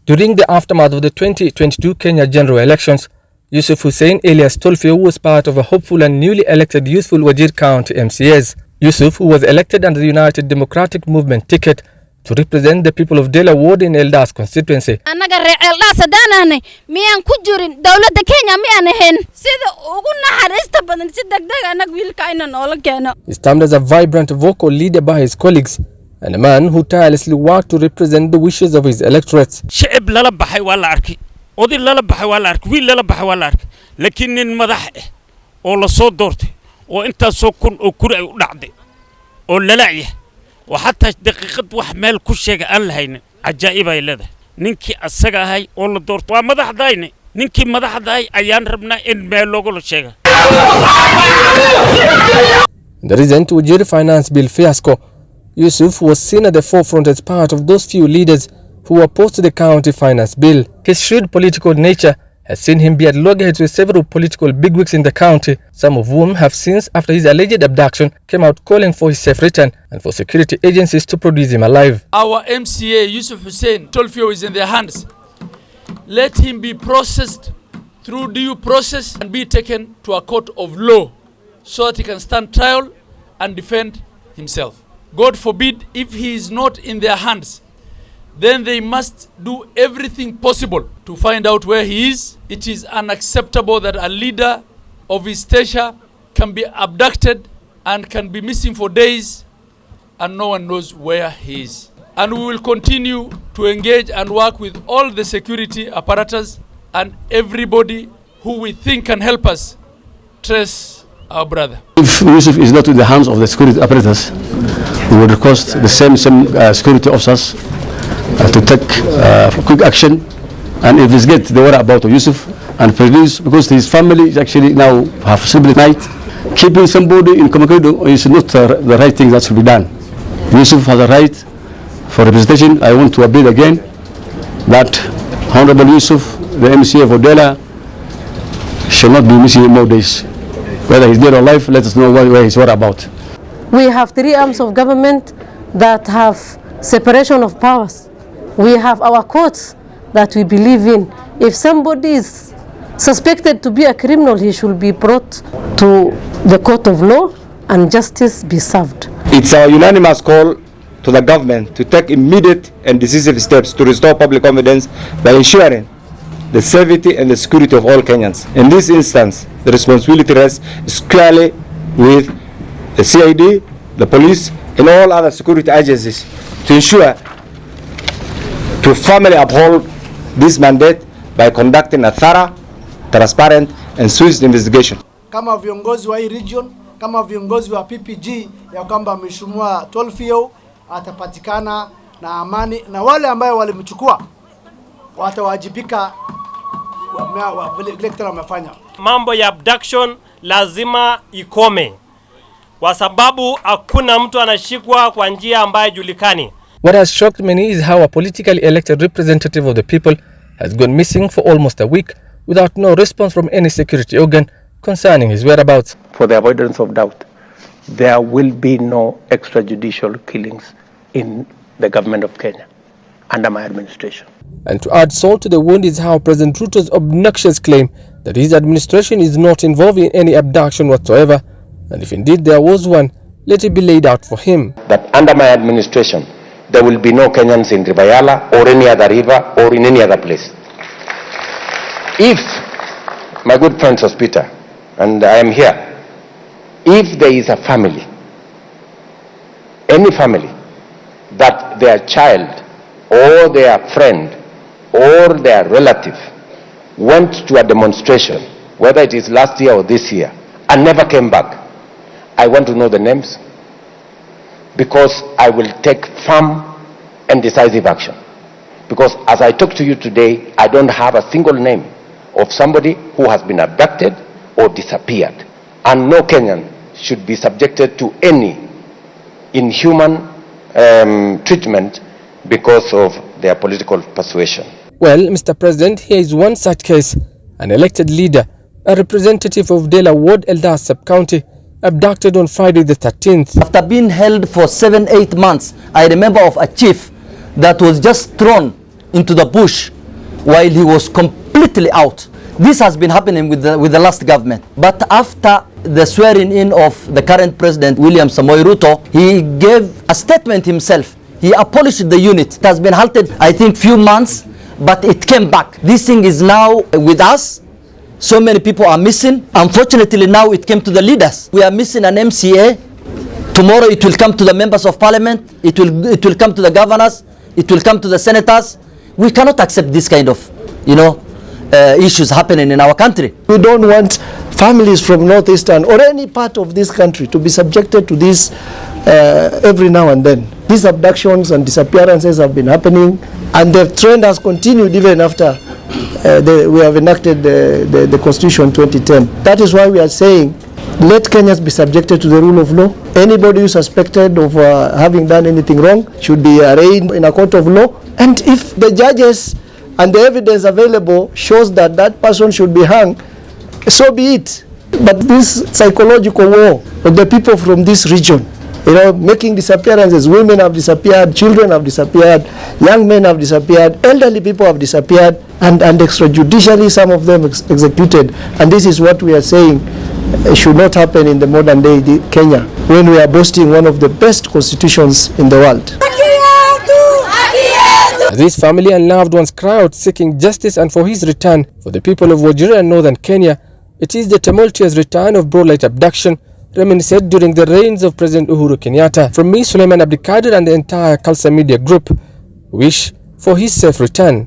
During the aftermath of the 2022 Kenya general elections, Yussuf Hussein alias Tolfio was part of a hopeful and newly elected youthful Wajir County MCAs. Yusuf, who was elected under the United Democratic Movement ticket to represent the people of Della ward in Eldas constituency. Anaga reer Eldas hadaan miyaan ku jirin dawladda Kenya miyaan ahayn sida ugu naxariista badan si degdeg anag wiilka inaan oo la keeno. He stamped as a vibrant vocal leader by his colleagues and a man who tirelessly worked to represent the wishes of his electorates. Shacab lala baxay waa la arkay oday lala baxay waa la arkay wiil lala baxay waa la arkay laakiin nin madax ah oo la soo doortay oo inta soo kun oo kuri ay u dhacday oo lalaacay وحتى دقيقة واحد مال كل شيء قال لهين عجائب هيلده نينكي أسرع هاي أول دور طوى مدح دايني نينكي مدح داي أيان ربنا إن مال لوجو الشيء. The recent Wajir finance bill fiasco, Yussuf was seen at the forefront as part of those few leaders who opposed to the county finance bill. His shrewd political nature has seen him be at loggerheads with several political bigwigs in the county, some of whom have since, after his alleged abduction, came out calling for his safe return and for security agencies to produce him alive. Our MCA Yussuf Hussein, Tolfio, is in their hands. Let him be processed through due process and be taken to a court of law so that he can stand trial and defend himself. God forbid if he is not in their hands, then they must do everything possible to find out where he is. It is unacceptable that a leader of his stature can be abducted and can be missing for days and no one knows where he is. And we will continue to engage and work with all the security apparatus and everybody who we think can help us trace our brother. If Yussuf is not in the hands of the security apparatus, we will request the same security officers to take quick action and investigate the whereabouts of Yussuf and produce, because his family is actually now have sleepless night. Keeping somebody in Komakedo is not the right thing that should be done. Yussuf has a right for representation. I want to appeal again that Honorable Yussuf, the MCA for Della, shall not be missing more days. Whether he's dead or alive, let us know where he's whereabouts. We have three arms of government that have separation of powers. We have our courts that we believe in. If somebody is suspected to be a criminal, he should be brought to the court of law and justice be served. It's our unanimous call to the government to take immediate and decisive steps to restore public confidence by ensuring the safety and the security of all Kenyans. In this instance, the responsibility rests squarely with the CID, the police, and all other security agencies to ensure to firmly uphold this mandate by conducting a thorough, transparent, and swift investigation. Kama viongozi wa hii region, kama viongozi wa PPG ya kwamba Mheshimiwa Tolfio atapatikana na amani na wale ambao walimchukua watawajibika vile kile wamefanya. Mambo ya abduction lazima ikome kwa sababu hakuna mtu anashikwa kwa njia ambayo julikani. What has shocked many is how a politically elected representative of the people has gone missing for almost a week without no response from any security organ concerning his whereabouts. For the avoidance of doubt, there will be no extrajudicial killings in the government of Kenya under my administration. And to add salt to the wound is how President Ruto's obnoxious claim that his administration is not involved in any abduction whatsoever, and if indeed there was one, let it be laid out for him. That under my administration, there will be no Kenyans in Ribayala or any other river or in any other place. If, my good friend Sospita, and I am here, if there is a family, any family, that their child or their friend or their relative went to a demonstration, whether it is last year or this year, and never came back, I want to know the names, because I will take firm and decisive action. Because as I talk to you today, I don't have a single name of somebody who has been abducted or disappeared. And no Kenyan should be subjected to any inhuman treatment because of their political persuasion. Well, Mr. President, here is one such case. An elected leader, a representative of Della Ward Eldas Sub-County, abducted on Friday the 13th. After being held for 7-8 months, I remember of a chief that was just thrown into the bush while he was completely out. This has been happening with the last government. But after the swearing in of the current president, William Samoei Ruto, he gave a statement himself. He abolished the unit. It has been halted, I think, few months, but it came back. This thing is now with us. So many people are missing. Unfortunately, now it came to the leaders. We are missing an MCA. Tomorrow it will come to the members of parliament. It will come to the governors. It will come to the senators. We cannot accept this kind of, issues happening in our country. We don't want families from Northeastern or any part of this country to be subjected to this every now and then. These abductions and disappearances have been happening, and the trend has continued even after we have enacted the Constitution 2010. That is why we are saying, let Kenyans be subjected to the rule of law. Anybody who is suspected of having done anything wrong should be arraigned in a court of law. And if the judges and the evidence available shows that that person should be hung, so be it. But this psychological war of the people from this region, making disappearances, women have disappeared, children have disappeared, young men have disappeared, elderly people have disappeared, and extrajudicially some of them executed. And this is what we are saying should not happen in the modern day Kenya, when we are boasting one of the best constitutions in the world. As his family and loved ones crowd seeking justice and for his return, for the people of Wajir and northern Kenya, it is the tumultuous return of broadlight abduction reminiscent during the reigns of President Uhuru Kenyatta. From me, Suleiman Abdikadir, and the entire Khalsa Media Group, wish for his safe return.